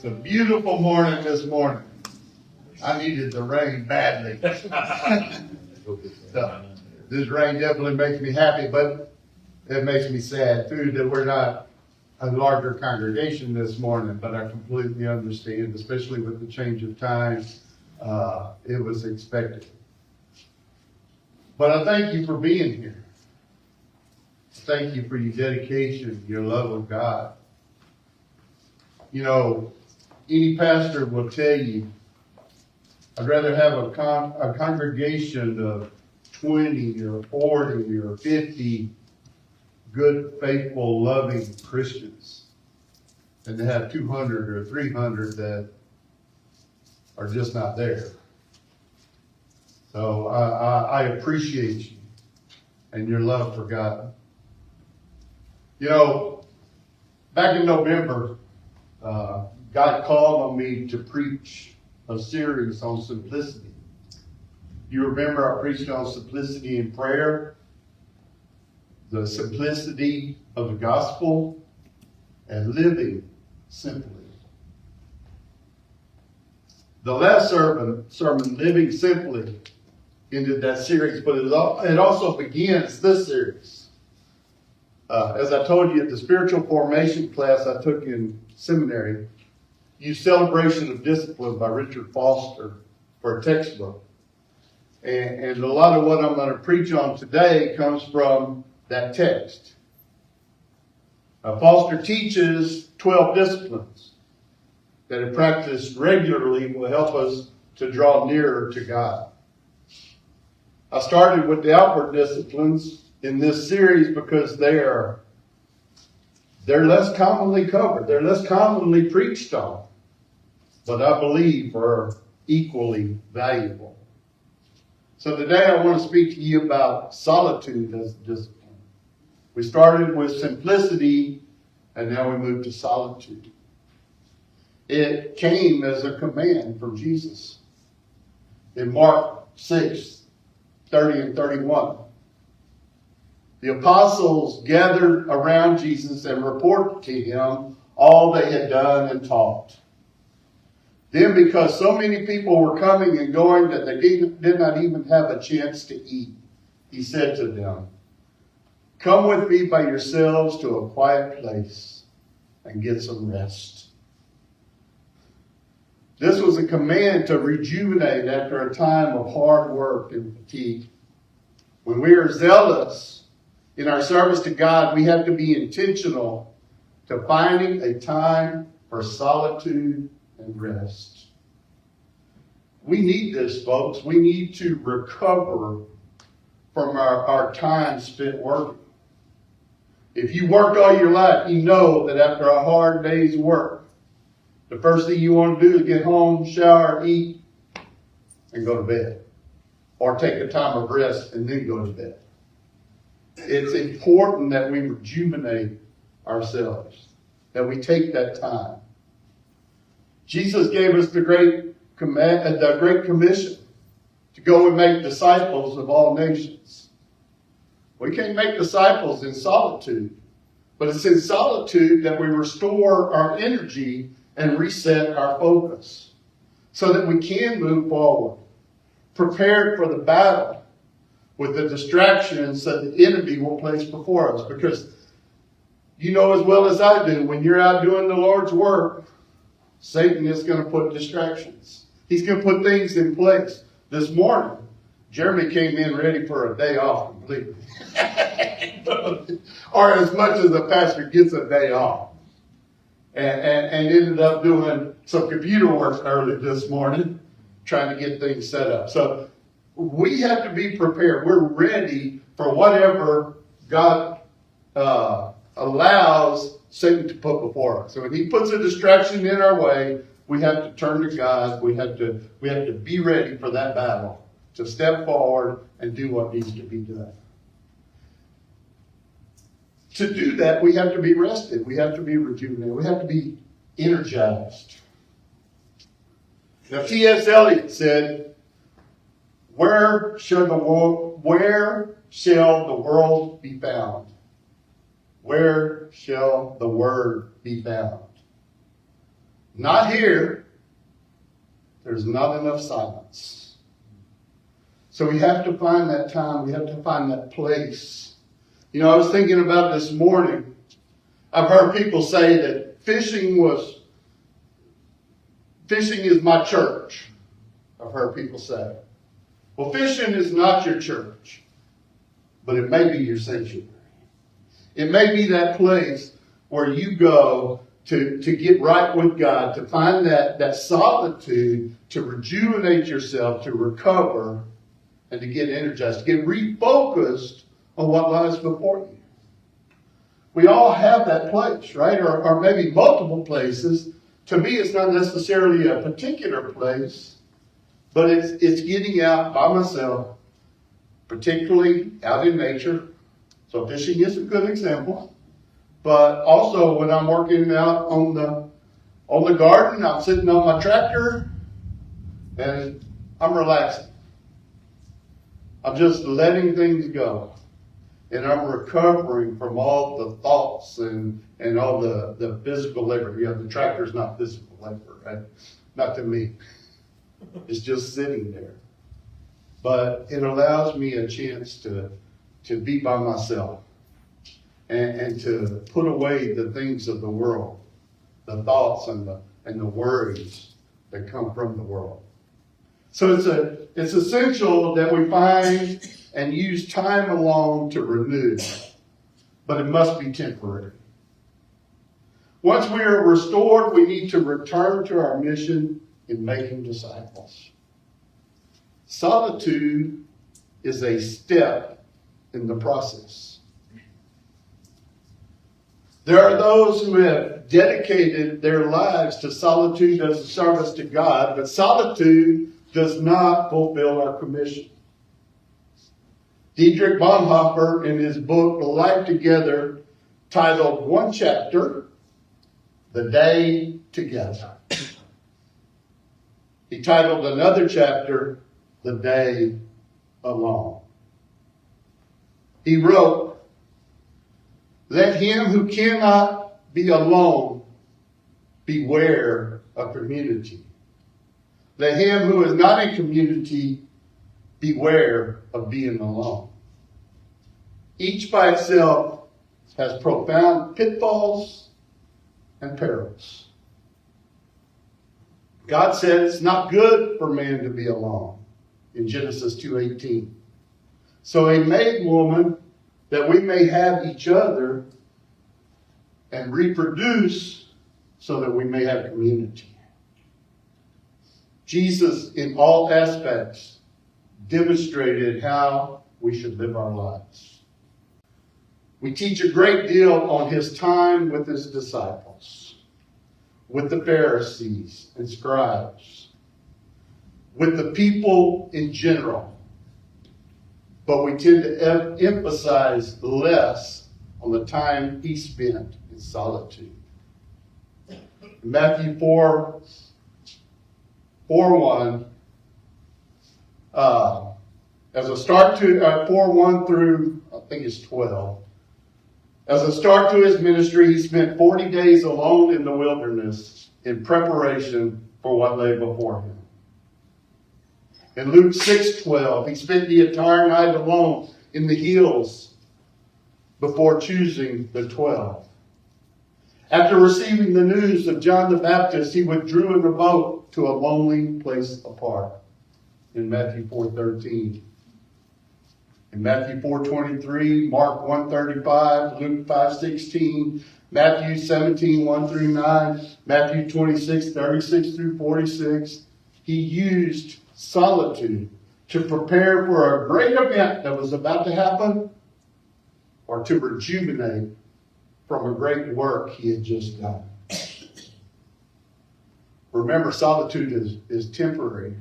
a beautiful morning this morning. I needed the rain badly. So, this rain definitely makes me happy, but it makes me sad too that we're not a larger congregation this morning, but I completely understand, especially with the change of time. It was expected. But I thank you for being here. Thank you for your dedication, your love of God. You know, any pastor will tell you, I'd rather have a congregation of 20 or 40 or 50 good, faithful, loving Christians than to have 200 or 300 that are just not there. So I appreciate you and your love for God. You know, back in November, God called on me to preach a series on simplicity. You remember I preached on simplicity in prayer, the simplicity of the gospel, and living simply. The last sermon, Living Simply, ended that series, but it also begins this series. As I told you at the spiritual formation class I took in seminary, used Celebration of Discipline by Richard Foster for a textbook. And a lot of what I'm going to preach on today comes from that text. Foster teaches 12 disciplines that if practiced regularly will help us to draw nearer to God. I started with the outward disciplines in this series because they're less commonly covered. They're less commonly preached on, but I believe are equally valuable. So today I want to speak to you about solitude as a discipline. We started with simplicity, and now we move to solitude. It came as a command from Jesus. In Mark 6:30 and 31, the apostles gathered around Jesus and reported to him all they had done and taught. Then, because so many people were coming and going that they did not even have a chance to eat, he said to them, "Come with me by yourselves to a quiet place and get some rest." This was a command to rejuvenate after a time of hard work and fatigue. When we are zealous in our service to God, we have to be intentional to finding a time for solitude and rest. We need this, folks. We need to recover from our time spent working. If you worked all your life, you know that after a hard day's work, the first thing you want to do is get home, shower, eat, and go to bed. Or take a time of rest and then go to bed. It's important that we rejuvenate ourselves, that we take that time. Jesus gave us the great commission to go and make disciples of all nations. We can't make disciples in solitude, but it's in solitude that we restore our energy and reset our focus so that we can move forward, prepared for the battle with the distractions that the enemy will place before us. Because you know as well as I do, when you're out doing the Lord's work, Satan is going to put distractions. He's going to put things in place. This morning, Jeremy came in ready for a day off completely. Or as much as a pastor gets a day off. And ended up doing some computer work early this morning, trying to get things set up. So we have to be prepared. We're ready for whatever God allows Satan to put before us. So when he puts a distraction in our way, we have to turn to God. We have to be ready for that battle, to step forward and do what needs to be done. To do that, we have to be rested. We have to be rejuvenated. We have to be energized. Now, T.S. Eliot said, where shall the world be found? Where shall the word be found? Not here. There's not enough silence. So we have to find that time. We have to find that place. You know, I was thinking about this morning. I've heard people say that fishing is my church. I've heard people say. Well, fishing is not your church, but it may be your sanctuary. It may be that place where you go to get right with God, to find that solitude, to rejuvenate yourself, to recover, and to get energized, to get refocused on what lies before you. We all have that place, right? Or maybe multiple places. To me, it's not necessarily a particular place, but it's getting out by myself, particularly out in nature. So fishing is a good example. But also when I'm working out on the garden, I'm sitting on my tractor and I'm relaxing. I'm just letting things go. And I'm recovering from all the thoughts and all the physical labor. You know, the tractor's not physical labor, right? Not to me. It's just sitting there. But it allows me a chance to be by myself and to put away the things of the world, the thoughts and the worries that come from the world. So it's essential that we find and use time alone to renew, but it must be temporary. Once we are restored, we need to return to our mission in making disciples. Solitude is a step in the process. There are those who have dedicated their lives to solitude as a service to God, but solitude does not fulfill our commission. Dietrich Bonhoeffer, in his book, Life Together, titled one chapter, The Day Together. He titled another chapter, The Day Alone. He wrote, "Let him who cannot be alone beware of community. Let him who is not in community beware of being alone. Each by itself has profound pitfalls and perils. God said it's not good for man to be alone in Genesis 2:18. So he made woman that we may have each other and reproduce so that we may have community." Jesus, in all aspects, demonstrated how we should live our lives. We teach a great deal on his time with his disciples, with the Pharisees and scribes, with the people in general. But we tend to emphasize less on the time he spent in solitude. In Matthew 4:1, as a start to 4:1 through I think it's 12. As a start to his ministry, he spent 40 days alone in the wilderness in preparation for what lay before him. In Luke 6:12, he spent the entire night alone in the hills before choosing the 12. After receiving the news of John the Baptist, he withdrew in the boat to a lonely place apart in Matthew 4:13. In Matthew 4:23, Mark 1:35, Luke 5:16, Matthew 17:1 through 9, Matthew 26:36 through 46, he used solitude to prepare for a great event that was about to happen or to rejuvenate from a great work he had just done. Remember, solitude is temporary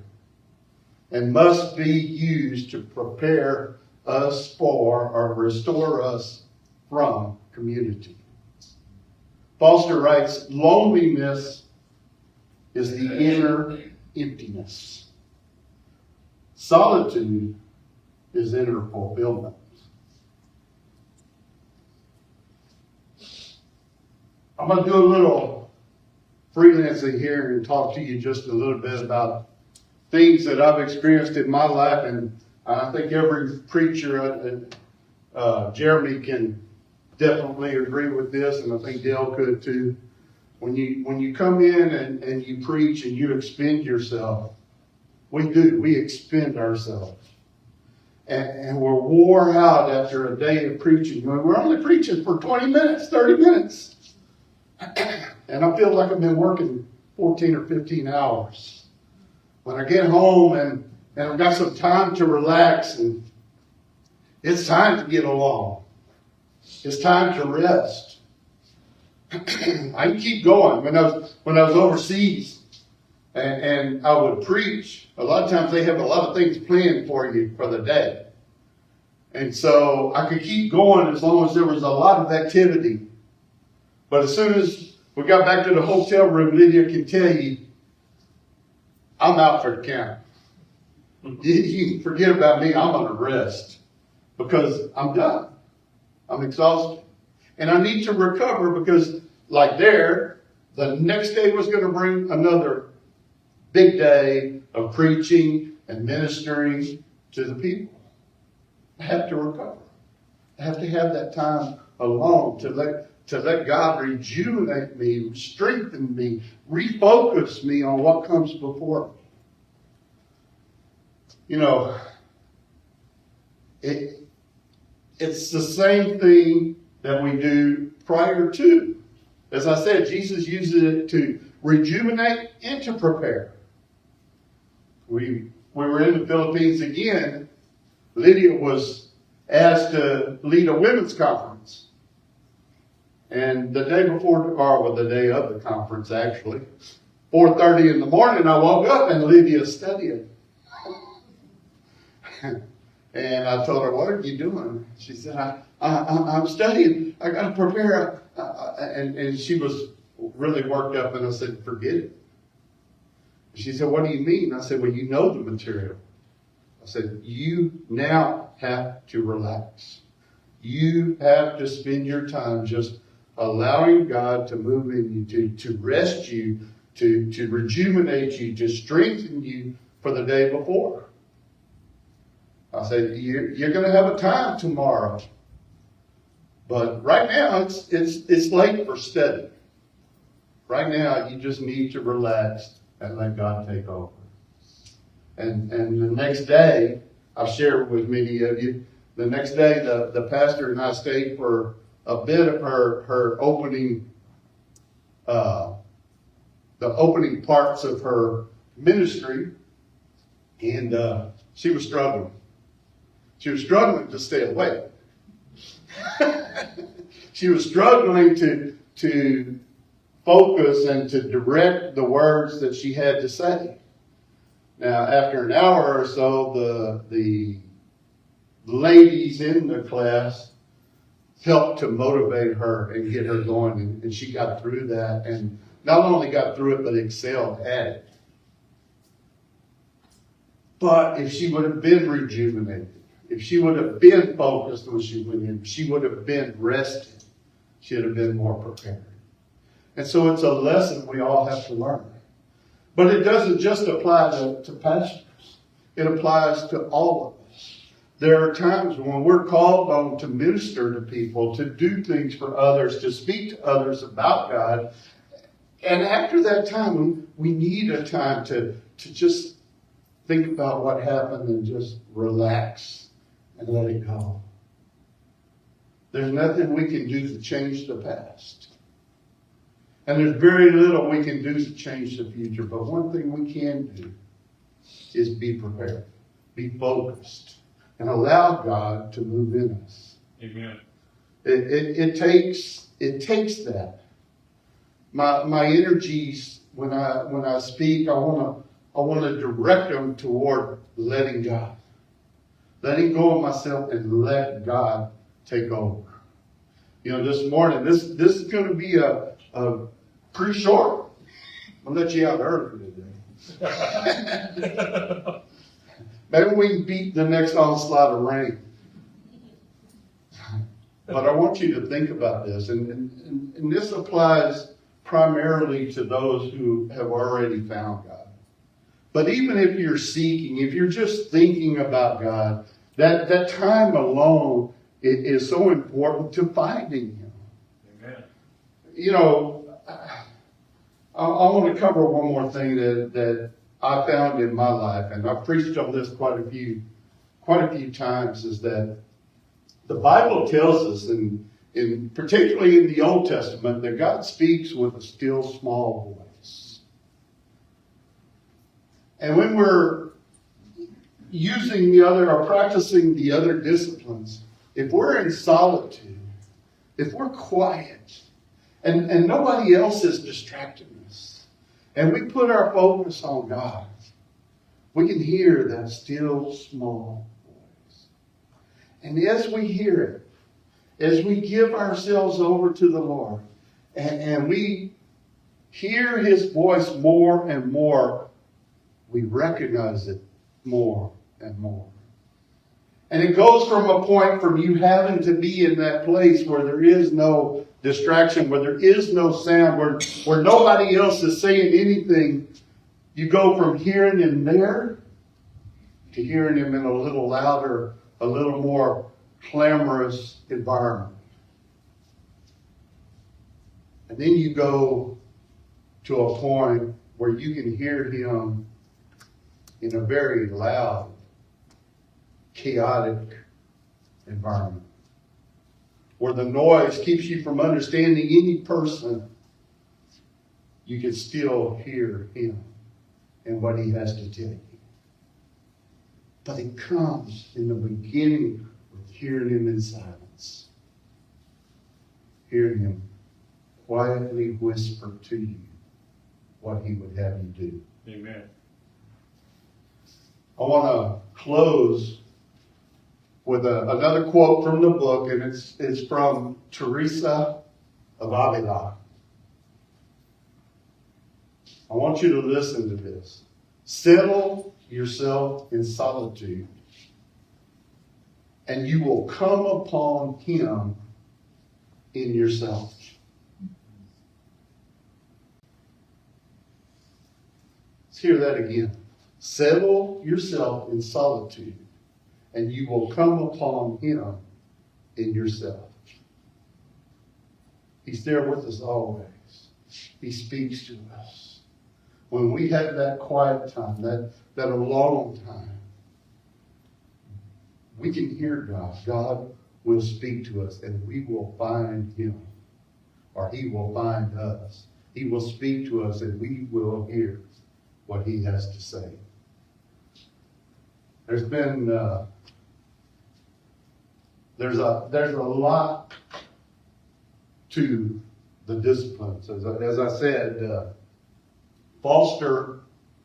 and must be used to prepare us for or restore us from community. Foster writes, "Loneliness is the inner emptiness. Solitude is inner fulfillment." I'm going to do a little freelancing here and talk to you just a little bit about things that I've experienced in my life, and I think every preacher, Jeremy can definitely agree with this, and I think Dale could too. When you come in and you preach and you expend yourself, we expend ourselves. And we're wore out after a day of preaching. We're only preaching for 20 minutes, 30 minutes. And I feel like I've been working 14 or 15 hours. When I get home and I've got some time to relax, and it's time to get along. It's time to rest. I can keep going. When I was overseas and I would preach, a lot of times they have a lot of things planned for you for the day. And so I could keep going as long as there was a lot of activity. But as soon as we got back to the hotel room, Lydia can tell you, I'm out for the count. You can forget about me. I'm going to rest because I'm done. I'm exhausted. And I need to recover because, like there, the next day was going to bring another big day of preaching and ministering to the people. I have to recover. I have to have that time alone to let God rejuvenate me, strengthen me, refocus me on what comes before me. You know, it's the same thing that we do prior to. As I said, Jesus uses it to rejuvenate and to prepare. We were in the Philippines again. Lydia was asked to lead a women's conference. And the day before, or the day of the conference actually, 4:30 in the morning, I woke up and Lydia's studying. And I told her, what are you doing? She said, I'm studying. I got to prepare. And she was really worked up, and I said, forget it. She said, what do you mean? I said, well, you know the material. I said, you now have to relax. You have to spend your time just allowing God to move in you, to rest you, to rejuvenate you, to strengthen you for the day before. I said, you're going to have a time tomorrow. But right now, it's late for study. Right now, you just need to relax and let God take over. And the next day, I've shared with many of you, the next day, the pastor and I stayed for a bit of her opening, the opening parts of her ministry, and she was struggling. She was struggling to stay awake. She was struggling to focus and to direct the words that she had to say. Now, after an hour or so, the ladies in the class helped to motivate her and get her going, and she got through that, and not only got through it, but excelled at it. But if she would have been rejuvenated, if she would have been focused when she went in, she would have been rested, she would have been more prepared. And so it's a lesson we all have to learn. But it doesn't just apply to pastors. It applies to all of us. There are times when we're called on to minister to people, to do things for others, to speak to others about God. And after that time, we need a time to just think about what happened and just relax and let it go. There's nothing we can do to change the past. And there's very little we can do to change the future. But one thing we can do is be prepared, be focused, and allow God to move in us. Amen. It takes that. My energies when I speak, I want to direct them toward letting God, letting go of myself and let God take over. You know, this morning, this is going to be a pretty short. I'll let you out early today. Maybe we can beat the next onslaught of rain. But I want you to think about this, and this applies primarily to those who have already found God. But even if you're seeking, if you're just thinking about God, that time alone is so important to finding Him. Amen. You know, I want to cover one more thing that I found in my life, and I've preached on this quite a few times, is that the Bible tells us, in particularly in the Old Testament, that God speaks with a still small voice. And when we're using the other or practicing the other disciplines, if we're in solitude, if we're quiet, and nobody else is distracting us, and we put our focus on God, we can hear that still small voice. And as we hear it, as we give ourselves over to the Lord, and we hear His voice more and more, we recognize it more and more. And it goes from a point from you having to be in that place where there is no distraction, where there is no sound, where nobody else is saying anything. You go from hearing Him there to hearing Him in a little louder, a little more clamorous environment. And then you go to a point where you can hear Him in a very loud, chaotic environment, where the noise keeps you from understanding any person. You can still hear Him and what He has to tell you. But it comes in the beginning with hearing Him in silence. Hearing Him quietly whisper to you what He would have you do. Amen. I want to close with another quote from the book, and it's from Teresa of Avila. I want you to listen to this. Settle yourself in solitude, and you will come upon Him in yourself. Let's hear that again. Settle yourself in solitude, and you will come upon Him in yourself. He's there with us always. He speaks to us. When we have that quiet time, that alone time, we can hear God. God will speak to us, and we will find Him, or He will find us. He will speak to us, and we will hear what He has to say. There's been there's a lot to the disciplines. As I said, Foster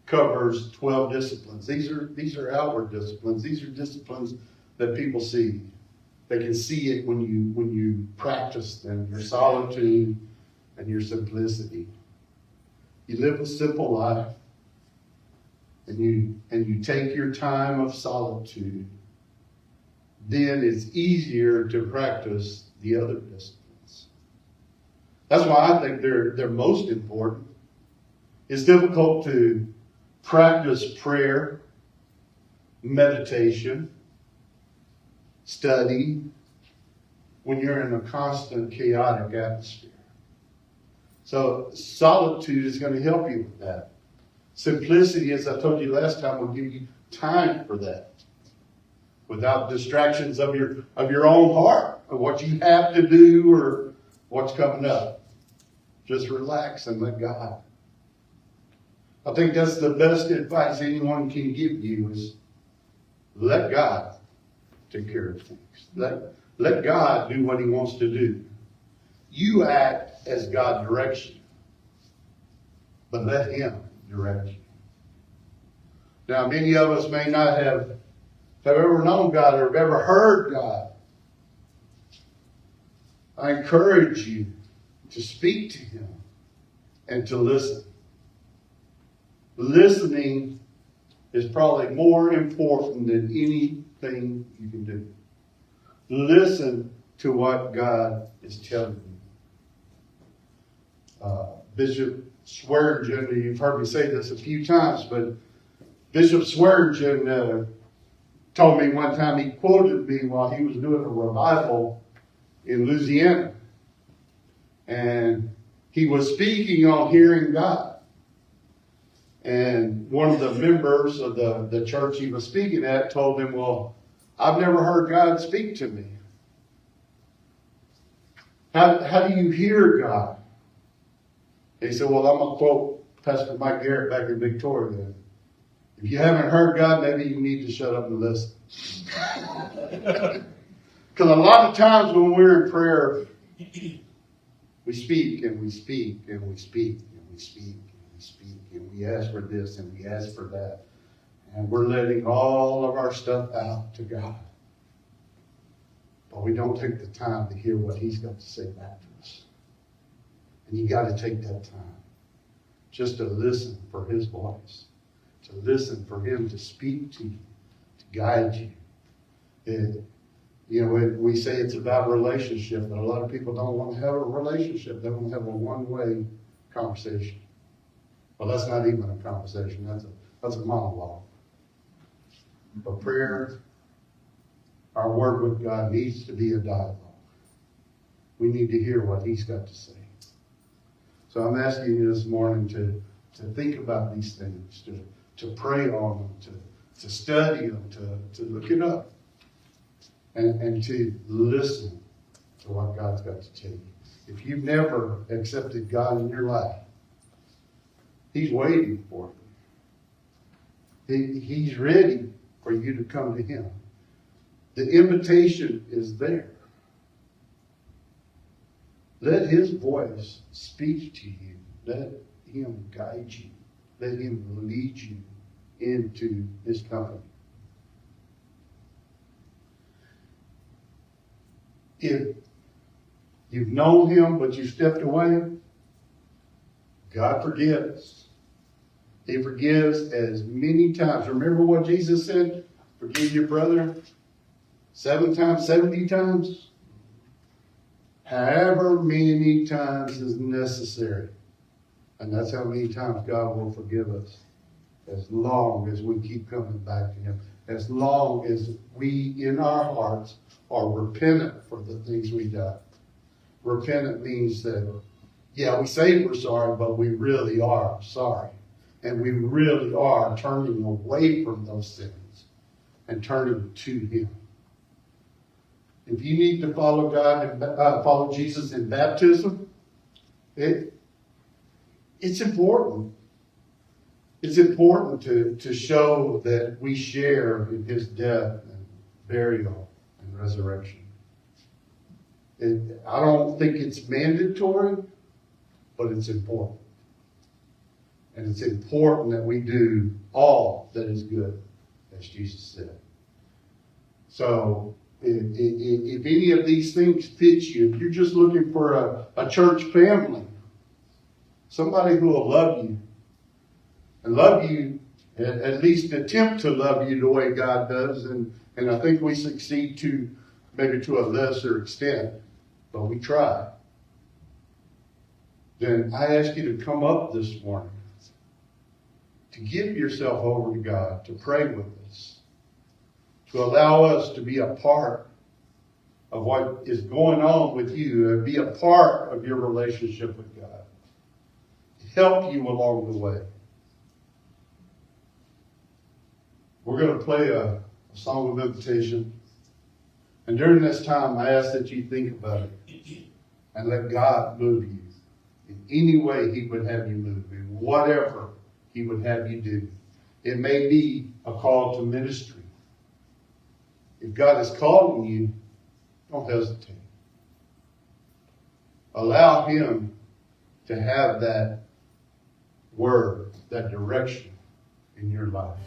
covers 12 disciplines. These are outward disciplines. These are disciplines that people see. They can see it when you practice them. Your solitude and your simplicity. You live a simple life, and you take your time of solitude. Then it's easier to practice the other disciplines. That's why I think they're most important. It's difficult to practice prayer, meditation, study when you're in a constant chaotic atmosphere. So solitude is going to help you with that. Simplicity, as I told you last time, will give you time for that. Without distractions of your own heart, of what you have to do or what's coming up. Just relax and let God. I think that's the best advice anyone can give you, is let God take care of things. Let God do what He wants to do. You act as God directs you, but let Him direct you. Now, many of us may not have ever known God or have ever heard God. I encourage you to speak to Him and to listen. Listening is probably more important than anything you can do. Listen to what God is telling you. Bishop Swearingen, you've heard me say this a few times, but Bishop Swearingen told me one time, he quoted me while he was doing a revival in Louisiana. And he was speaking on hearing God. And one of the members of the church he was speaking at told him, well, I've never heard God speak to me. How do you hear God? He said, well, I'm going to quote Pastor Mike Garrett back in Victoria. If you haven't heard God, maybe you need to shut up and listen. Because a lot of times when we're in prayer, we speak and we speak and we speak and we speak and we speak and we ask for this and we ask for that. And we're letting all of our stuff out to God. But we don't take the time to hear what He's got to say back to us. And you got to take that time just to listen for His voice, to listen for Him to speak to you, to guide you. We say it's about relationship, but a lot of people don't want to have a relationship. They want to have a one-way conversation. Well, that's not even a conversation. That's a monologue. But prayer, our word with God needs to be a dialogue. We need to hear what He's got to say. So I'm asking you this morning to think about these things, to pray on them, to study them, to look it up, and to listen to what God's got to tell you. If you've never accepted God in your life, He's waiting for you. He's ready for you to come to Him. The invitation is there. Let His voice speak to you. Let Him guide you. Let Him lead you into His company. If you've known Him but you stepped away, God forgives. He forgives as many times. Remember what Jesus said? Forgive your brother 7 times, 70 times. However many times is necessary. And that's how many times God will forgive us. As long as we keep coming back to Him. As long as we, in our hearts, are repentant for the things we've done. Repentant means that, we say we're sorry, but we really are sorry. And we really are turning away from those sins and turning to Him. If you need to follow God and follow Jesus in baptism, it's important. It's important to show that we share in His death and burial and resurrection. I don't think it's mandatory, but it's important. And it's important that we do all that is good, as Jesus said. So, if any of these things fit you, if you're just looking for a church family, somebody who will love you, and love you, at least attempt to love you the way God does, and I think we succeed maybe to a lesser extent, but we try. Then I ask you to come up this morning, to give yourself over to God, to pray with us, to allow us to be a part of what is going on with you and be a part of your relationship with God. Help you along the way. We're going to play a song of invitation. And during this time, I ask that you think about it and let God move you in any way He would have you move, in whatever He would have you do. It may be a call to ministry. If God is calling you, don't hesitate. Allow Him to have that word, that direction in your life.